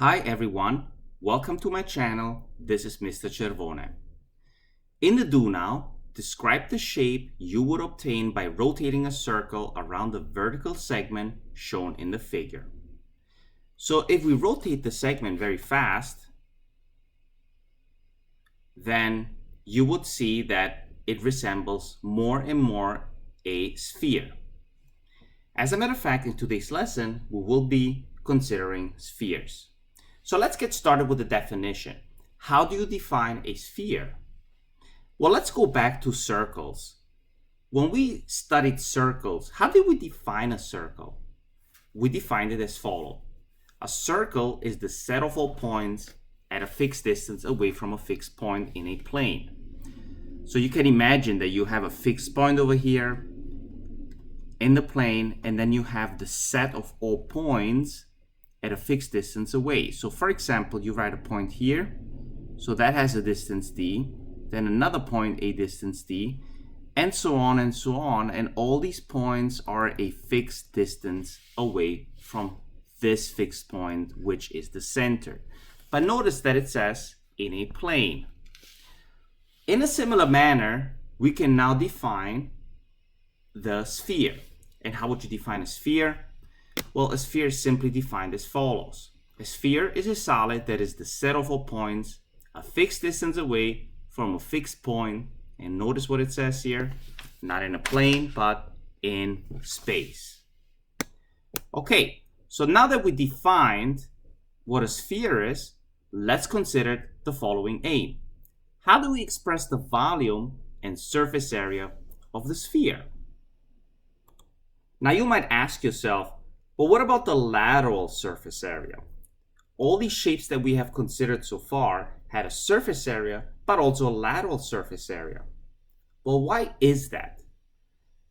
Hi everyone, welcome to my channel. This is Mr. Cervone. In the Do Now, describe the shape you would obtain by rotating a circle around the vertical segment shown in the figure. So if we rotate the segment very fast, then you would see that it resembles more and more a sphere. As a matter of fact, in today's lesson, we will be considering spheres. So let's get started with the definition. How do you define a sphere? Well, let's go back to circles. When we studied circles, how did we define a circle? We defined it as follows. A circle is the set of all points at a fixed distance away from a fixed point in a plane. So you can imagine that you have a fixed point over here in the plane, and then you have the set of all points at a fixed distance away. So for example, you write a point here, so that has a distance d, then another point a distance d, and so on and so on, and all these points are a fixed distance away from this fixed point, which is the center. But notice that it says in a plane. In a similar manner, we can now define the sphere. And how would you define a sphere? Well, a sphere is simply defined as follows. A sphere is a solid that is the set of all points a fixed distance away from a fixed point. And notice what it says here, not in a plane, but in space. Okay, so now that we defined what a sphere is, let's consider the following aim. How do we express the volume and surface area of the sphere? Now you might ask yourself, well, what about the lateral surface area? All these shapes that we have considered so far had a surface area, but also a lateral surface area. Well, why is that?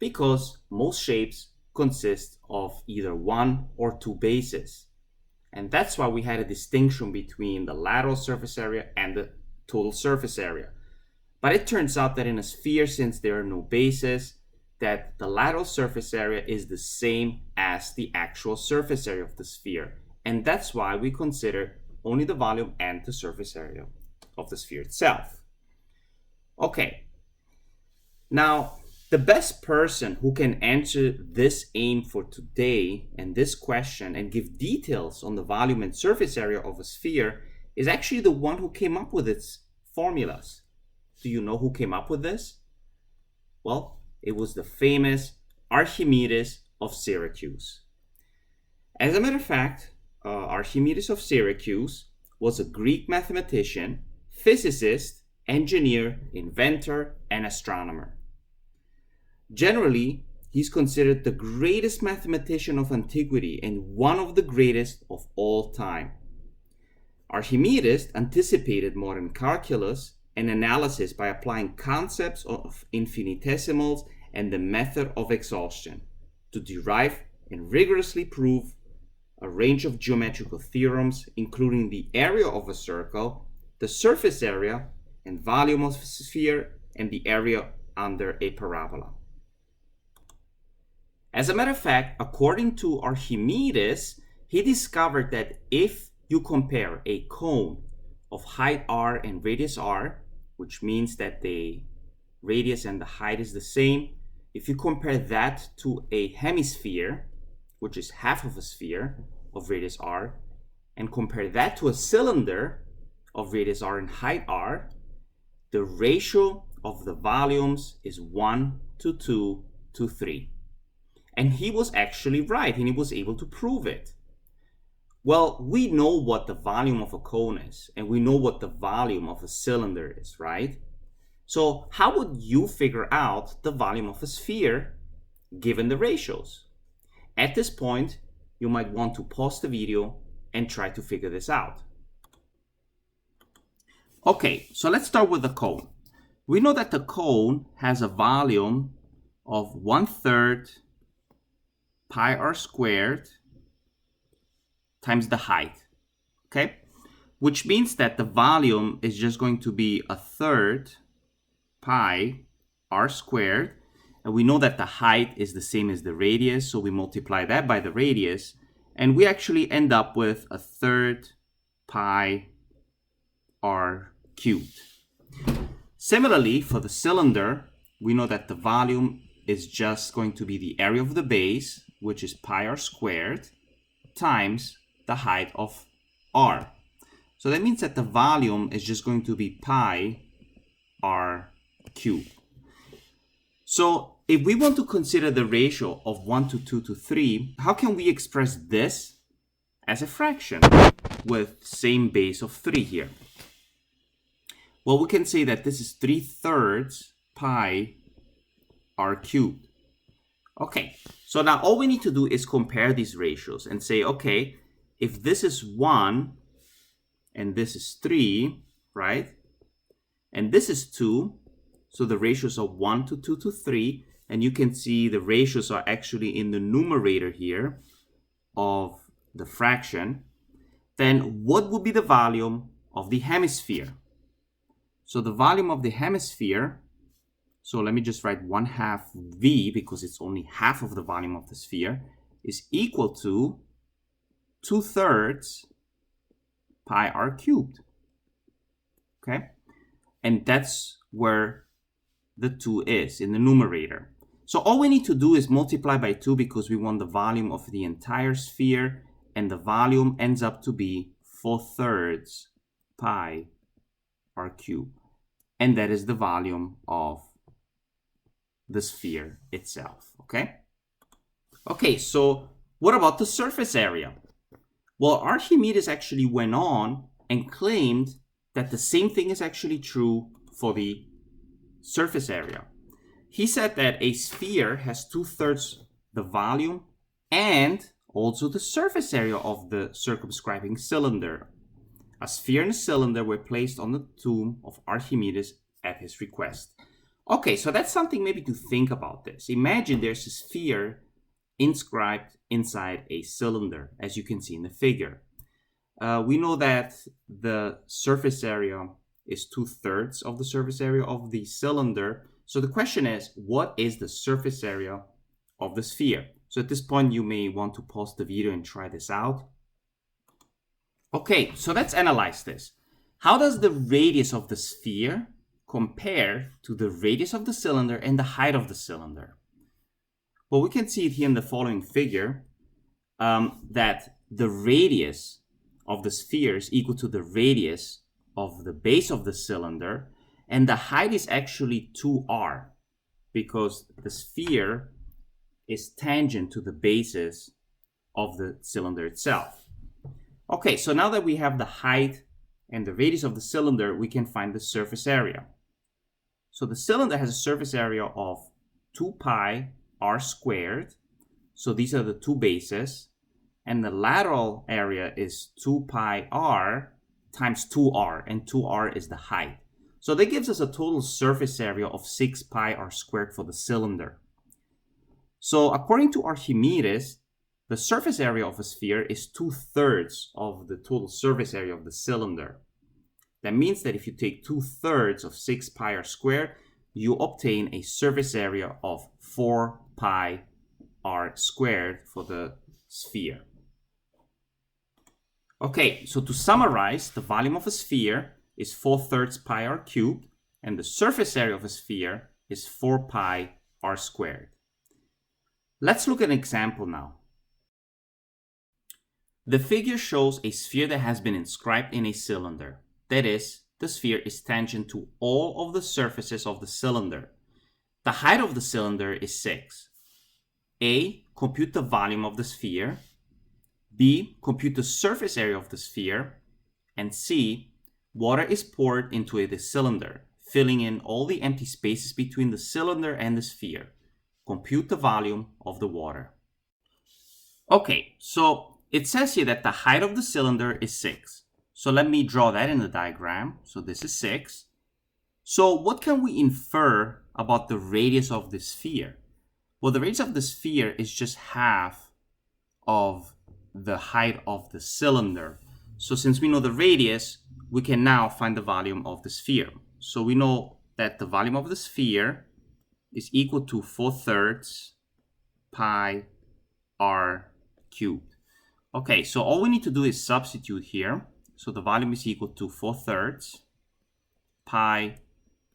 Because most shapes consist of either one or two bases. And that's why we had a distinction between the lateral surface area and the total surface area. But it turns out that in a sphere, since there are no bases, that the lateral surface area is the same as the actual surface area of the sphere. And that's why we consider only the volume and the surface area of the sphere itself. Okay, now the best person who can answer this aim for today and this question and give details on the volume and surface area of a sphere is actually the one who came up with its formulas. Do you know who came up with this? Well, it was the famous Archimedes of Syracuse. As a matter of fact, Archimedes of Syracuse was a Greek mathematician, physicist, engineer, inventor, and astronomer. Generally, he's considered the greatest mathematician of antiquity and one of the greatest of all time. Archimedes anticipated modern calculus and analysis by applying concepts of infinitesimals and the method of exhaustion to derive and rigorously prove a range of geometrical theorems, including the area of a circle, the surface area and volume of a sphere, and the area under a parabola. As a matter of fact, according to Archimedes, he discovered that if you compare a cone of height r and radius r, which means that the radius and the height is the same, if you compare that to a hemisphere, which is half of a sphere of radius r, and compare that to a cylinder of radius r and height r, the ratio of the volumes is 1 to 2 to 3. And he was actually right, and he was able to prove it. Well, we know what the volume of a cone is, and we know what the volume of a cylinder is, right? So how would you figure out the volume of a sphere given the ratios? At this point, you might want to pause the video and try to figure this out. Okay, so let's start with the cone. We know that the cone has a volume of 1/3 pi r squared times the height, okay? Which means that the volume is just going to be 1/3 pi r squared, and we know that the height is the same as the radius, so we multiply that by the radius, and we actually end up with 1/3 pi r cubed. Similarly, for the cylinder, we know that the volume is just going to be the area of the base, which is pi r squared, times the height of r. So that means that the volume is just going to be pi r cubed. So if we want to consider the ratio of 1 to 2 to 3, how can we express this as a fraction with same base of 3 here? Well, we can say that this is 3/3 pi r cubed. Okay, so now all we need to do is compare these ratios and say, okay, if this is 1 and this is 3, right? And this is 2, so the ratios are 1 to 2 to 3, and you can see the ratios are actually in the numerator here of the fraction. Then what would be the volume of the hemisphere? So the volume of the hemisphere, so let me just write 1/2 v because it's only half of the volume of the sphere, is equal to 2/3 pi r cubed. Okay? And that's where the 2 is, in the numerator. So all we need to do is multiply by 2 because we want the volume of the entire sphere, and the volume ends up to be 4/3 pi r cubed. And that is the volume of the sphere itself, okay? Okay, so what about the surface area? Well, Archimedes actually went on and claimed that the same thing is actually true for the surface area. He said that a sphere has 2/3 the volume and also the surface area of the circumscribing cylinder. A sphere and a cylinder were placed on the tomb of Archimedes at his request. Okay, so that's something maybe to think about this. Imagine there's a sphere inscribed inside a cylinder, as you can see in the figure. We know that the surface area is 2/3 of the surface area of the cylinder. So the question is, what is the surface area of the sphere? So at this point, you may want to pause the video and try this out. Okay, so let's analyze this. How does the radius of the sphere compare to the radius of the cylinder and the height of the cylinder? Well, we can see it here in the following figure, that the radius of the sphere is equal to the radius of the base of the cylinder, and the height is actually 2r, because the sphere is tangent to the bases of the cylinder itself. Okay, so now that we have the height and the radius of the cylinder, we can find the surface area. So the cylinder has a surface area of 2 pi r squared. So these are the two bases. And the lateral area is 2 pi r times 2r, and 2r is the height. So that gives us a total surface area of 6 pi r squared for the cylinder. So according to Archimedes, the surface area of a sphere is 2/3 of the total surface area of the cylinder. That means that if you take 2/3 of 6 pi r squared, you obtain a surface area of 4 pi r squared for the sphere. Okay, so to summarize, the volume of a sphere is 4/3 pi r cubed, and the surface area of a sphere is 4 pi r squared. Let's look at an example now. The figure shows a sphere that has been inscribed in a cylinder. That is, the sphere is tangent to all of the surfaces of the cylinder. The height of the cylinder is 6. A. Compute the volume of the sphere. B. Compute the surface area of the sphere. And C. Water is poured into the cylinder, filling in all the empty spaces between the cylinder and the sphere. Compute the volume of the water. Okay, so it says here that the height of the cylinder is 6. So let me draw that in the diagram. So this is 6. So what can we infer about the radius of the sphere? Well, the radius of the sphere is just half of the height of the cylinder. So since we know the radius, we can now find the volume of the sphere. So we know that the volume of the sphere is equal to 4/3 pi r cubed. Okay, so all we need to do is substitute here. So the volume is equal to 4/3 pi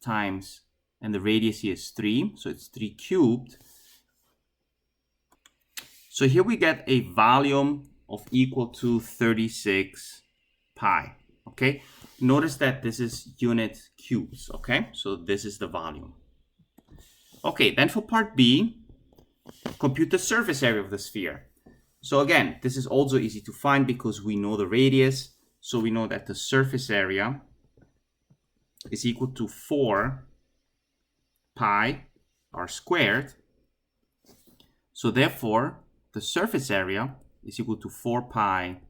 times, and the radius here is 3, so it's 3 cubed. So here we get a volume of equal to 36 pi, okay? Notice that this is unit cubes, okay? So this is the volume. Okay, then for part B, compute the surface area of the sphere. So again, this is also easy to find because we know the radius. So we know that the surface area is equal to 4 pi r squared. So therefore, the surface area is equal to 4 pi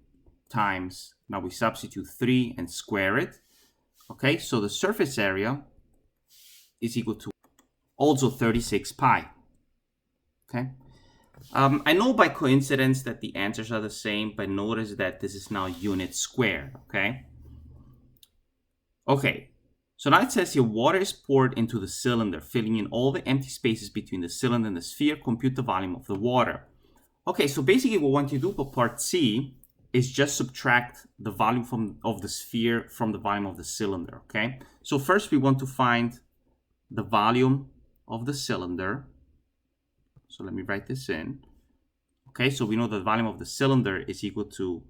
times, now we substitute 3 and square it. Okay, so the surface area is equal to also 36 pi. Okay. I know by coincidence that the answers are the same, but notice that this is now unit squared, okay? Okay, so now it says here water is poured into the cylinder, filling in all the empty spaces between the cylinder and the sphere. Compute the volume of the water. Okay, so basically what we want to do for part C is just subtract the volume of the sphere from the volume of the cylinder, okay? So first we want to find the volume of the cylinder. So let me write this in. Okay, so we know the volume of the cylinder is equal to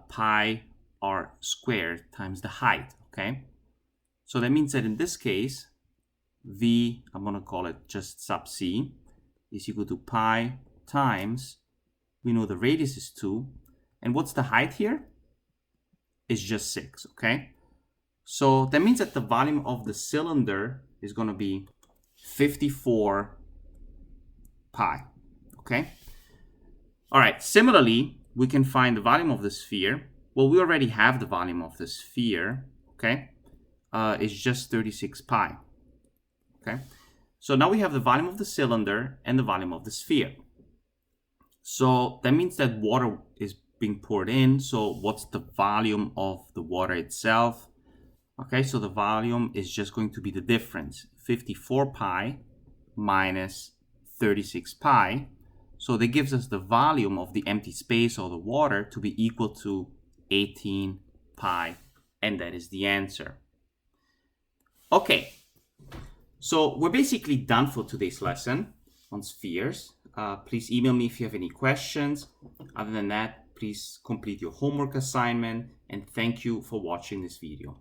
pi r squared times the height, okay? So that means that in this case, V, I'm going to call it just sub C, is equal to pi times, we know the radius is 2, and what's the height here? It's just 6, okay? So that means that the volume of the cylinder is going to be 54 pi, okay? All right, similarly, we can find the volume of the sphere. Well, we already have the volume of the sphere, okay? It's just 36 pi, okay? So now we have the volume of the cylinder and the volume of the sphere. So that means that water is being poured in. So what's the volume of the water itself? Okay, so the volume is just going to be the difference, 54 pi minus 36 pi. So that gives us the volume of the empty space or the water to be equal to 18 pi, and that is the answer. Okay, so we're basically done for today's lesson on spheres. Please email me if you have any questions. Other than that, please complete your homework assignment, and thank you for watching this video.